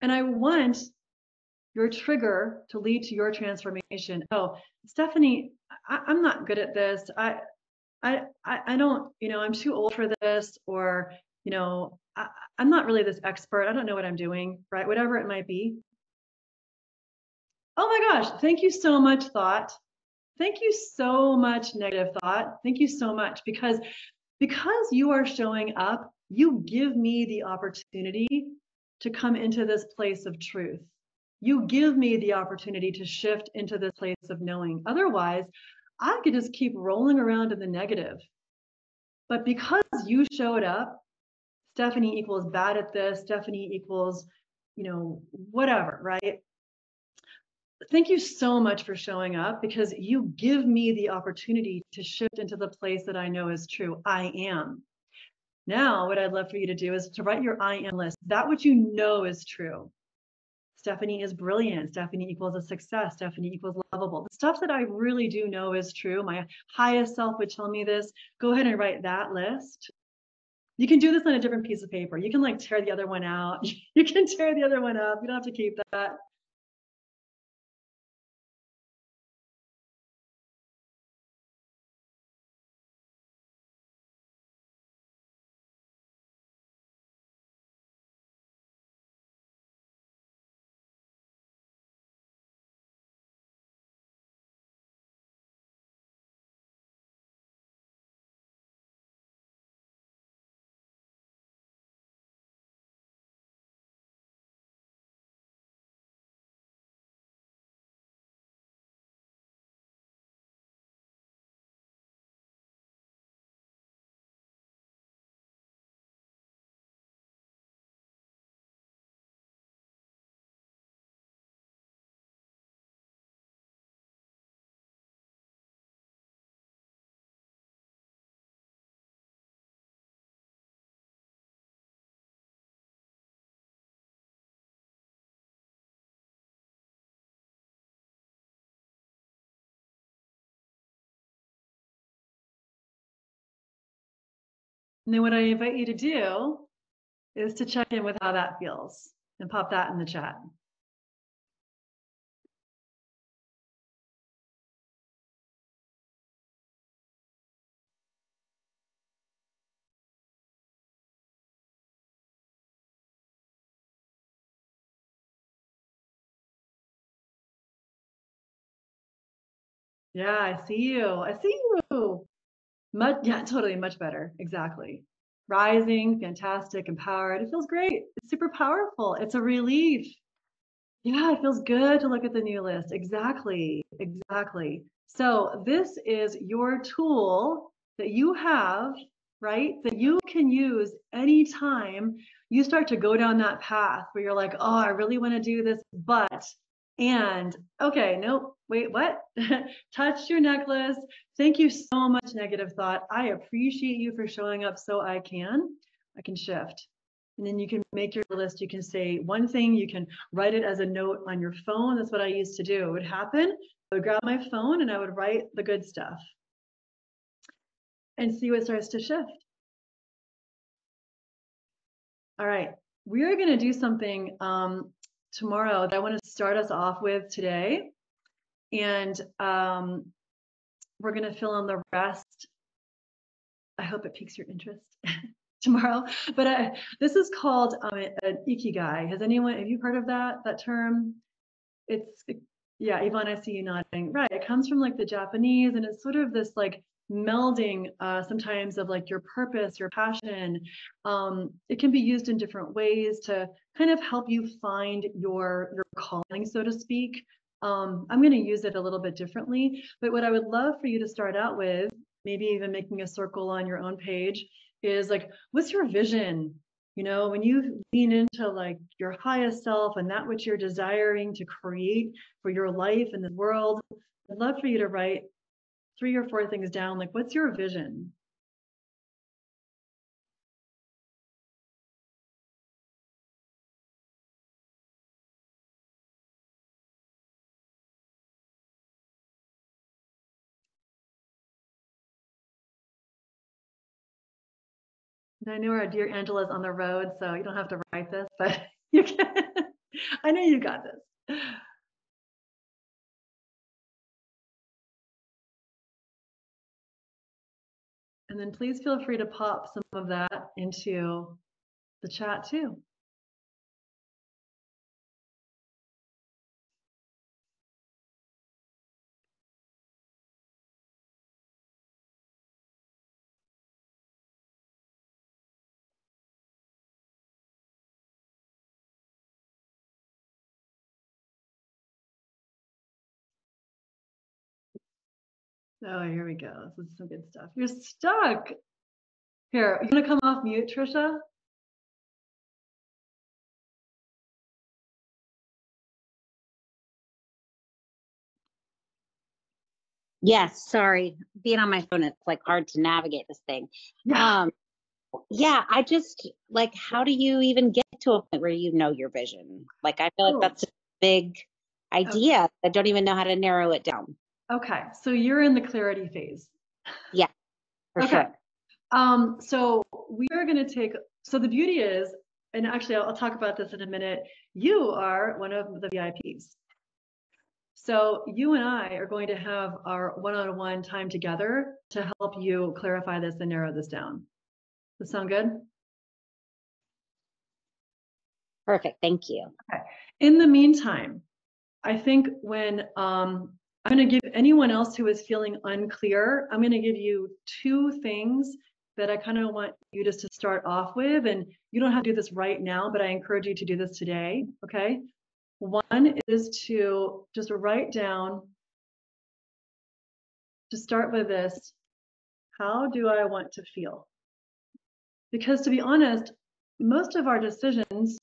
And I want your trigger to lead to your transformation. Oh, Stephanie, I'm not good at this. I don't, I'm too old for this, or I'm not really this expert. I don't know what I'm doing, right? Whatever it might be. Oh my gosh, thank you so much, thought. Thank you so much, negative thought. Thank you so much because you are showing up, you give me the opportunity to come into this place of truth. You give me the opportunity to shift into this place of knowing. Otherwise, I could just keep rolling around in the negative. But because you showed up, Stephanie equals bad at this, Stephanie equals, whatever, right? Thank you so much for showing up because you give me the opportunity to shift into the place that I know is true. I am. Now, what I'd love for you to do is to write your I am list, that which you know is true. Stephanie is brilliant. Stephanie equals a success. Stephanie equals lovable. The stuff that I really do know is true. My highest self would tell me this. Go ahead and write that list. You can do this on a different piece of paper. You can tear the other one out. You can tear the other one up. You don't have to keep that. And then what I invite you to do is to check in with how that feels and pop that in the chat. Yeah, I see you. I see you. Yeah, totally, much better. Exactly. Rising, fantastic, empowered. It feels great. It's super powerful. It's a relief. Yeah, it feels good to look at the new list. Exactly. Exactly. So this is your tool that you have, right? That you can use anytime you start to go down that path where you're like, oh, I really want to do this, but, and okay, nope, wait, what? Touch your necklace. Thank you so much, negative thought. I appreciate you for showing up so I can shift. And then you can make your list. You can say one thing, you can write it as a note on your phone. That's what I used to do. It would happen. I would grab my phone and I would write the good stuff and see what starts to shift. All right. We are going to do something tomorrow that I want to start us off with today. And we're going to fill in the rest. I hope it piques your interest tomorrow. But this is called an ikigai. Have you heard of that term? Yeah, Yvonne, I see you nodding. Right, it comes from the Japanese, and it's sort of this melding sometimes of your purpose, your passion. It can be used in different ways to kind of help you find your calling, so to speak. I'm going to use it a little bit differently, but what I would love for you to start out with, maybe even making a circle on your own page, is what's your vision? When you lean into your highest self and that which you're desiring to create for your life and the world, I'd love for you to write 3 or 4 things down. What's your vision? And I know our dear Angela's on the road, so you don't have to write this, but you can. I know you got this. And then please feel free to pop some of that into the chat too. Oh, here we go. This is some good stuff. You're stuck. Here, you gonna come off mute, Trisha? Yes, sorry. Being on my phone, it's like hard to navigate this thing. Yeah. Yeah, I just like, how do you even get to a point where you know your vision? Like, I feel like that's a big idea. I don't even know how to narrow it down. Okay, so you're in the clarity phase. Yeah, for sure. So we are going to take, so the beauty is, and actually I'll talk about this in a minute, you are one of the VIPs. So you and I are going to have our one-on-one time together to help you clarify this and narrow this down. Does that sound good? Perfect, thank you. Okay. In the meantime, I think when I'm going to give anyone else who is feeling unclear, I'm going to give you two things that I kind of want you just to start off with. And you don't have to do this right now, but I encourage you to do this today. Okay. One is to just write down, to start with this, how do I want to feel? Because to be honest, most of our decisions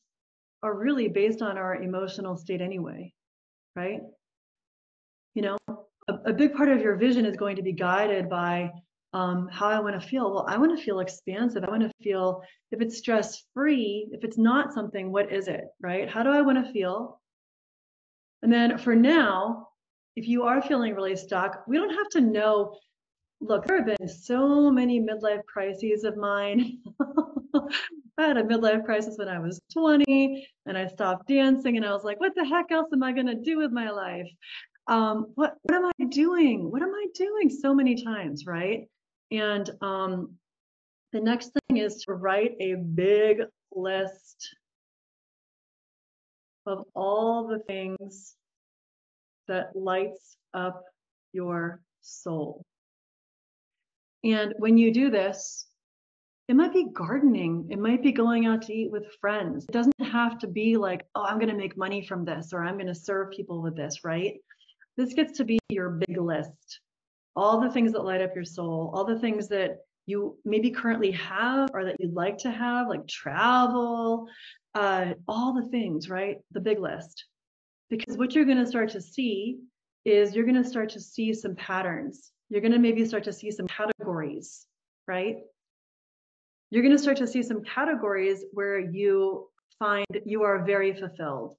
are really based on our emotional state anyway, right? You know, a big part of your vision is going to be guided by how I want to feel. Well, I want to feel expansive. I want to feel, if it's stress-free, if it's not something, what is it, right? How do I want to feel? And then for now, if you are feeling really stuck, we don't have to know. Look, there have been so many midlife crises of mine. I had a midlife crisis when I was 20 and I stopped dancing and I was like, what the heck else am I going to do with my life? What am I doing? What am I doing so many times, right? And the next thing is to write a big list of all the things that lights up your soul. And when you do this, it might be gardening. It might be going out to eat with friends. It doesn't have to be like, oh, I'm going to make money from this or I'm going to serve people with this, right? This gets to be your big list. All the things that light up your soul, all the things that you maybe currently have or that you'd like to have, like travel, all the things, right? The big list. Because what you're going to start to see is you're going to start to see some patterns. You're going to maybe start to see some categories, right? You're going to start to see some categories where you find you are very fulfilled.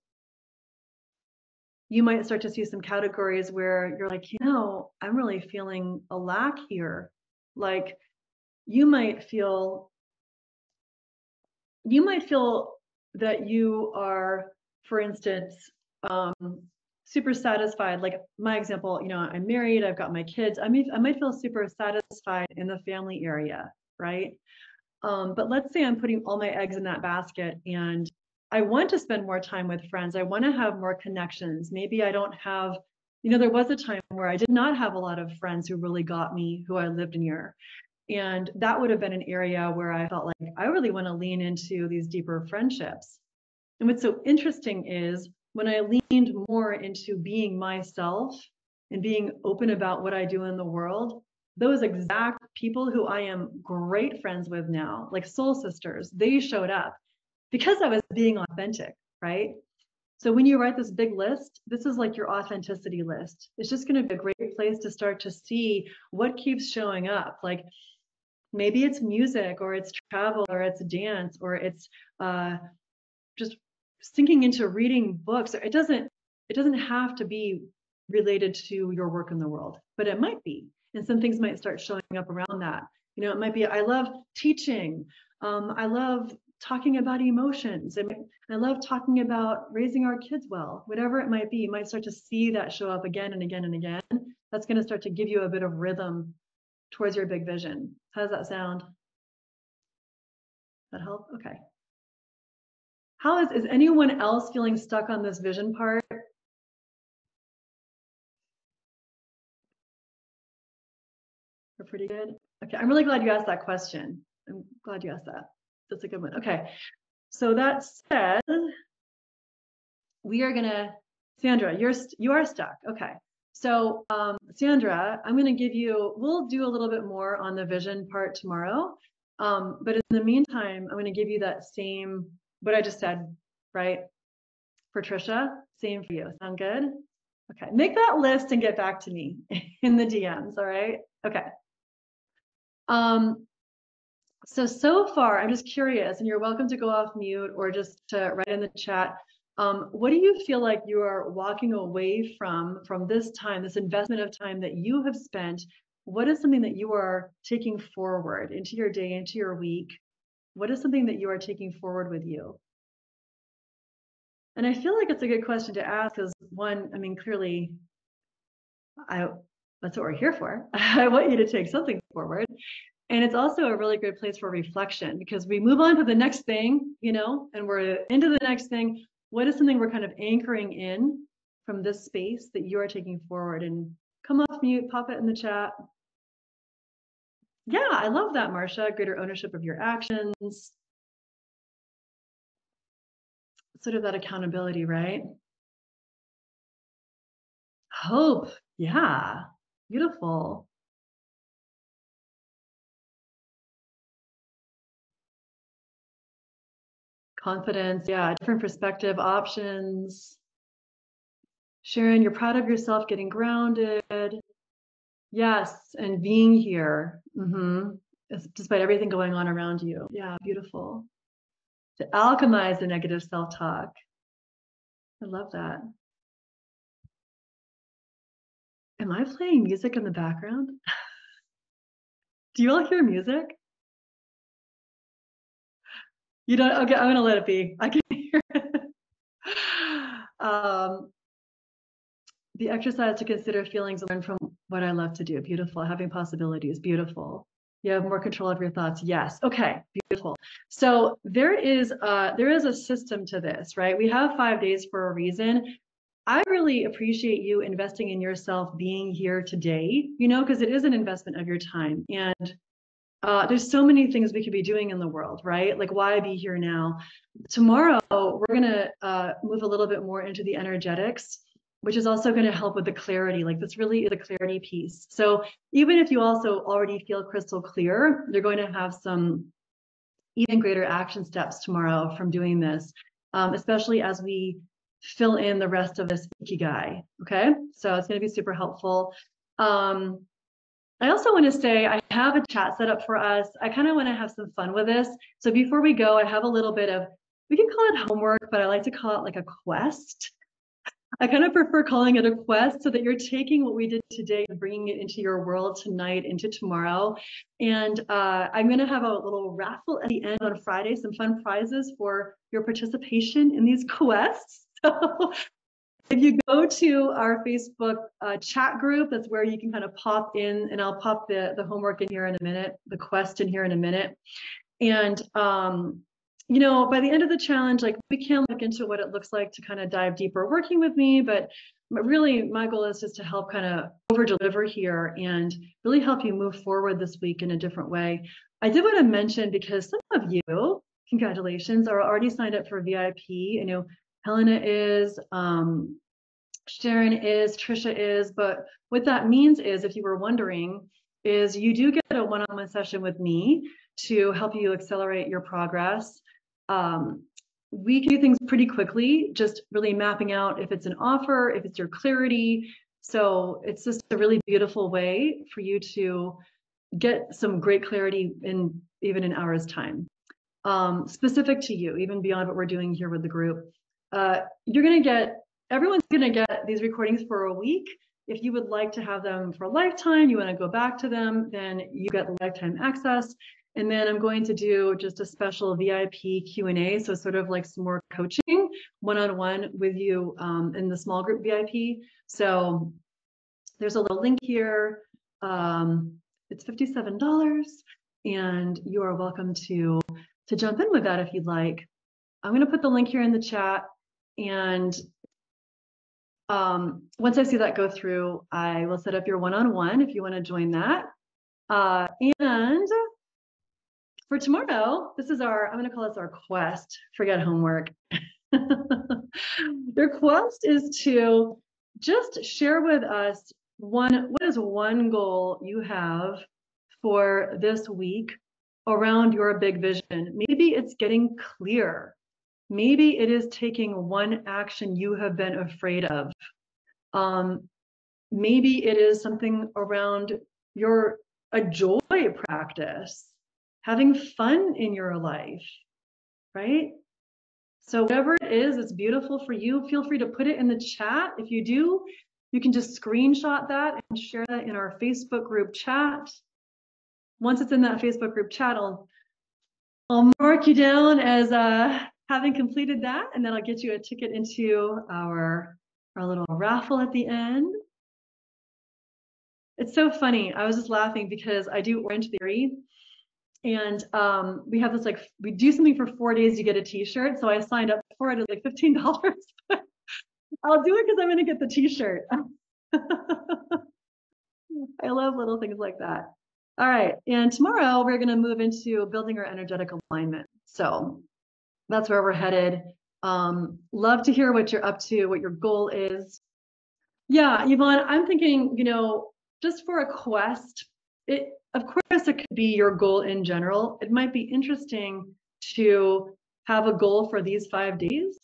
You might start to see some categories where you're like, I'm really feeling a lack here. Like you might feel that you are, for instance, super satisfied. Like my example, I'm married, I've got my kids. I might feel super satisfied in the family area, right? But let's say I'm putting all my eggs in that basket and I want to spend more time with friends. I want to have more connections. Maybe I don't have, there was a time where I did not have a lot of friends who really got me, who I lived near. And that would have been an area where I felt like I really want to lean into these deeper friendships. And what's so interesting is when I leaned more into being myself and being open about what I do in the world, those exact people who I am great friends with now, like soul sisters, they showed up because I was being authentic, right? So when you write this big list, this is like your authenticity list. It's just going to be a great place to start to see what keeps showing up. Like maybe it's music or it's travel or it's dance or it's just sinking into reading books. It doesn't have to be related to your work in the world, but it might be. And some things might start showing up around that. It might be, I love teaching. I love talking about emotions. I love talking about raising our kids well, whatever it might be. You might start to see that show up again and again and again. That's going to start to give you a bit of rhythm towards your big vision. How does that sound? That help? Okay. Is anyone else feeling stuck on this vision part? We're pretty good. Okay, I'm really glad you asked that question. I'm glad you asked that. That's a good one. Okay, so that said, we are gonna, Sandra, you are stuck. Okay, so Sandra, I'm gonna give you, we'll do a little bit more on the vision part tomorrow. But in the meantime, I'm gonna give you that same, what I just said, right? For Trisha, same for you. Sound good? Okay, make that list and get back to me in the DMs, all right? Okay. So far, I'm just curious, and you're welcome to go off mute or just to write in the chat. What do you feel like you are walking away from this time, this investment of time that you have spent? What is something that you are taking forward into your day, into your week? What is something that you are taking forward with you? And I feel like it's a good question to ask because one, I mean, clearly, that's what we're here for. I want you to take something forward. And it's also a really good place for reflection because we move on to the next thing, you know, and we're into the next thing. What is something we're kind of anchoring in from this space that you are taking forward? And come off mute, pop it in the chat. Yeah, I love that, Marcia. Greater ownership of your actions. Sort of that accountability, right? Hope. Yeah, beautiful. Confidence, yeah, different perspective, options. Sharon, you're proud of yourself getting grounded. Yes, and being here, despite everything going on around you. Yeah, beautiful. To alchemize the negative self-talk. I love that. Am I playing music in the background? Do you all hear music? You don't? Okay, I'm gonna let it be. I can hear it. The exercise to consider feelings and learn from what I love to do. Beautiful. Having possibilities. Beautiful. You have more control of your thoughts. Yes. Okay. Beautiful. So there is a system to this, right? We have 5 days for a reason. I really appreciate you investing in yourself, being here today, you know, because it is an investment of your time. And there's so many things we could be doing in the world, right? Like, why be here now? Tomorrow, we're going to move a little bit more into the energetics, which is also going to help with the clarity. Like, this really is a clarity piece. So even if you also already feel crystal clear, you're going to have some even greater action steps tomorrow from doing this, especially as we fill in the rest of this ikigai. Okay, so it's going to be super helpful. I also want to say I have a chat set up for us. I kind of want to have some fun with this. So before we go, I have a little bit of, we can call it homework, but I like to call it like a quest. I kind of prefer calling it a quest so that you're taking what we did today and bringing it into your world tonight, into tomorrow. And I'm going to have a little raffle at the end on Friday, some fun prizes for your participation in these quests. So if you go to our Facebook chat group, that's where you can kind of pop in, and I'll pop the homework in here in a minute, the quest in here in a minute. And you know, by the end of the challenge, like, we can look into what it looks like to kind of dive deeper working with me, but really my goal is just to help kind of over deliver here and really help you move forward this week in a different way. I did want to mention, because some of you, congratulations, are already signed up for VIP. I know Helena is, Sharon is, Trisha is, but what that means is, if you were wondering, is you do get a one-on-one session with me to help you accelerate your progress. We can do things pretty quickly, just really mapping out if it's an offer, if it's your clarity. So it's just a really beautiful way for you to get some great clarity in even an hour's time, specific to you, even beyond what we're doing here with the group. Everyone's going to get these recordings for a week. If you would like to have them for a lifetime, you want to go back to them, then you get the lifetime access. And then I'm going to do just a special VIP Q&A, so sort of like some more coaching one-on-one with you in the small group VIP. So there's a little link here. It's $57, and you are welcome to jump in with that if you'd like. I'm going to put the link here in the chat, and once I see that go through, I will set up your one-on-one if you want to join that. And for tomorrow, this is I'm going to call this our quest. Forget homework. Your quest is to just share with us what is one goal you have for this week around your big vision. Maybe it's getting clear. Maybe it is taking one action you have been afraid of. Maybe it is something around a joy practice, having fun in your life, right? So whatever it is, it's beautiful for you. Feel free to put it in the chat. If you do, you can just screenshot that and share that in our Facebook group chat. Once it's in that Facebook group chat, I'll mark you down as having completed that, and then I'll get you a ticket into our little raffle at the end. It's so funny. I was just laughing because I do Orange Theory, and we have this, like, we do something for 4 days, you get a t-shirt. So I signed up for it. It's like $15. I'll do it because I'm going to get the t-shirt. I love little things like that. All right. And tomorrow we're going to move into building our energetic alignment. So that's where we're headed. Love to hear what you're up to, what your goal is. Yeah, Yvonne, I'm thinking, just for a quest, of course, it could be your goal in general. It might be interesting to have a goal for these 5 days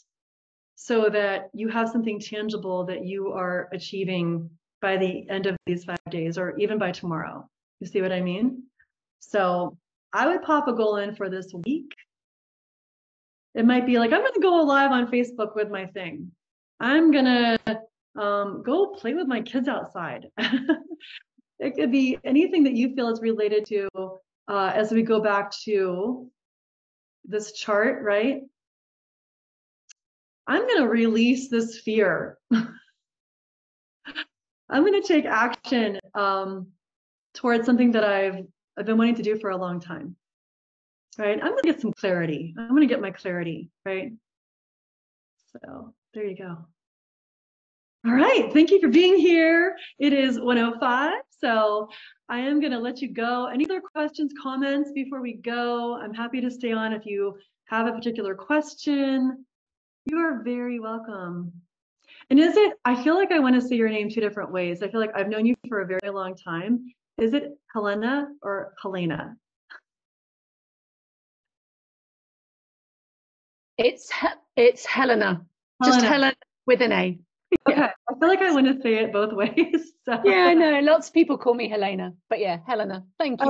so that you have something tangible that you are achieving by the end of these 5 days, or even by tomorrow. You see what I mean? So I would pop a goal in for this week. It might be like, I'm going to go live on Facebook with my thing. I'm going to go play with my kids outside. It could be anything that you feel is related to, as we go back to this chart, right? I'm going to release this fear. I'm going to take action towards something that I've been wanting to do for a long time, right? I'm going to get some clarity. I'm going to get my clarity, right? So there you go. All right, thank you for being here. It is 1:05, so I am going to let you go. Any other questions, comments before we go? I'm happy to stay on if you have a particular question. You are very welcome. And I feel like I want to say your name 2 different ways. I feel like I've known you for a very long time. Is it Helena or Helena? It's Helena. Just Helena with an A. Okay, yeah. I feel like I want to say it both ways. So. Yeah, I know. Lots of people call me Helena, but yeah, Helena. Thank you.